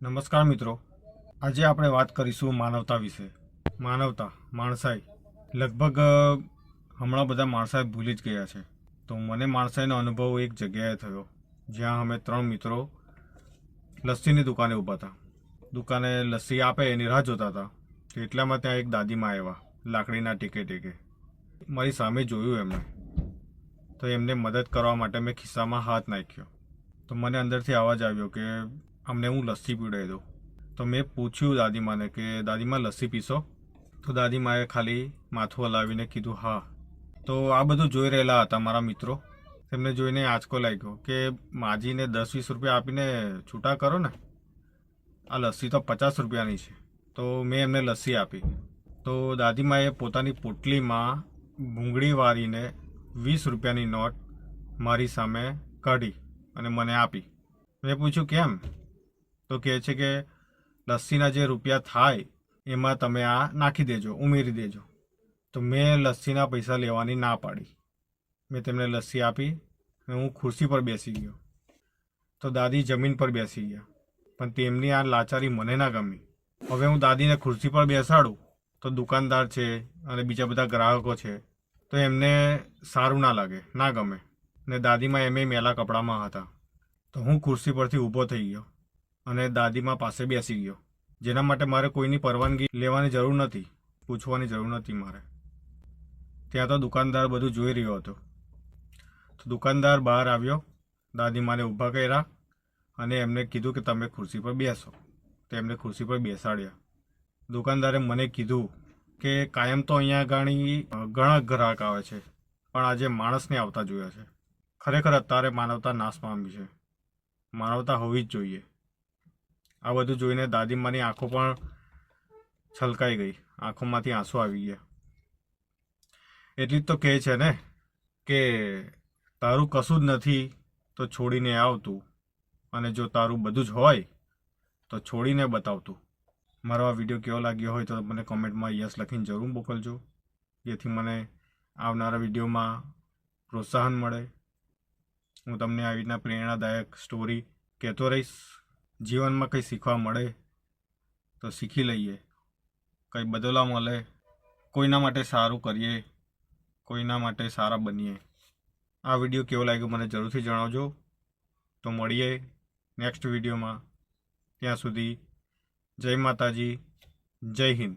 નમસ્કાર મિત્રો, આજે આપણે વાત કરીશું માનવતા વિશે. માનવતા, માણસાઈ. લગભગ હમણાં બધા માણસાઈ ભૂલી જ ગયા છે. તો મને માણસાઈનો અનુભવ એક જગ્યાએ થયો, જ્યાં અમે 3 મિત્રો લસ્સીની દુકાને ઊભા હતા. દુકાને લસ્સી આપે એની રાહ જોતા હતા. તો એટલામાં ત્યાં એક દાદીમા આવ્યા, લાકડીના ટેકે. મારી સામે જોયું એમણે. તો એમને મદદ કરવા માટે મેં ખિસ્સામાં હાથ નાખ્યો. તો મને અંદરથી અવાજ આવ્યો કે અમને હું લસ્સી પીવડાવી દઉં. તો મેં પૂછ્યું દાદીમાને કે દાદીમા લસ્સી પીશો? તો દાદીમાએ ખાલી માથું હલાવીને કીધું હા. તો આ બધું જોઈ રહેલા હતા મારા મિત્રો. તેમને જોઈને આંચકો લાગ્યો કે માજીને 10-20 રૂપિયા આપીને છૂટા કરો ને, આ લસ્સી તો 50 રૂપિયાની છે. તો મેં એમને લસ્સી આપી. તો દાદીમાએ પોતાની પોટલીમાં ભૂંગળી વાળીને 20 રૂપિયાની નોટ મારી સામે કાઢી અને મને આપી. મેં પૂછ્યું કેમ? તો કહે છે કે લસ્સીના જે રૂપિયા થાય એમાં તમે આ નાખી દેજો, ઉમેરી દેજો. તો મેં લસ્સીના પૈસા લેવાની ના પાડી. મેં તેમને લસ્સી આપી અને હું ખુરશી પર બેસી ગયો. તો દાદી જમીન પર બેસી ગયા, પણ તેમની આ લાચારી મને ના ગમી. હવે હું દાદીને ખુરશી પર બેસાડું તો દુકાનદાર છે અને બીજા બધા ગ્રાહકો છે, તો એમને સારું ના લાગે, ના ગમે. ને દાદીમાં એમે મેલા કપડામાં હતા. તો હું ખુરશી પરથી ઊભો થઈ ગયો અને દાદીમા પાસે બેસી ગયો, જેના માટે મારે કોઈની પરવાનગી લેવાની જરૂર નથી, પૂછવાની જરૂર નથી મારે. ત્યાં તો દુકાનદાર બધું જોઈ રહ્યો હતો. તો દુકાનદાર બહાર આવ્યો, દાદીમાને ઊભા કર્યા અને એમને કીધું કે તમે ખુરશી પર બેસો. તો એમને ખુરશી પર બેસાડ્યા. દુકાનદારે મને કીધું કે કાયમ તો અહીંયા ઘણા ગ્રાહક આવે છે, પણ આજે માણસને આવતા જોયા છે. ખરેખર અત્યારે માનવતા નાશ પામી છે. માનવતા હોવી જ જોઈએ. આ બધું જોઈને દાદીમાની આંખો પણ છલકાઈ ગઈ, આંખોમાંથી આંસુ આવી ગયા. એટલી જ તો કહે છે ને કે તારું કશું જ નથી તો છોડીને આવતું, અને જો તારું બધું જ હોય તો છોડીને બતાવતું. મારો આ વિડીયો કેવો લાગ્યો હોય તો મને કોમેન્ટમાં યસ લખીને જરૂર મોકલજો, જેથી મને આવનારા વિડીયોમાં પ્રોત્સાહન મળે. હું તમને આવી રીતના પ્રેરણાદાયક સ્ટોરી કહેતો રહીશ. જીવનમાં કંઈ શીખવા મળે તો શીખી લઈએ, કંઈ બદલવા મળે, કોઈના માટે સારું કરીએ, કોઈના માટે સારા બનીએ. આ વિડીયો કેવો લાગ્યો મને જરૂરથી જણાવજો. તો મળીએ નેક્સ્ટ વિડીયોમાં. ત્યાં સુધી જય માતાજી, જય હિન્દ.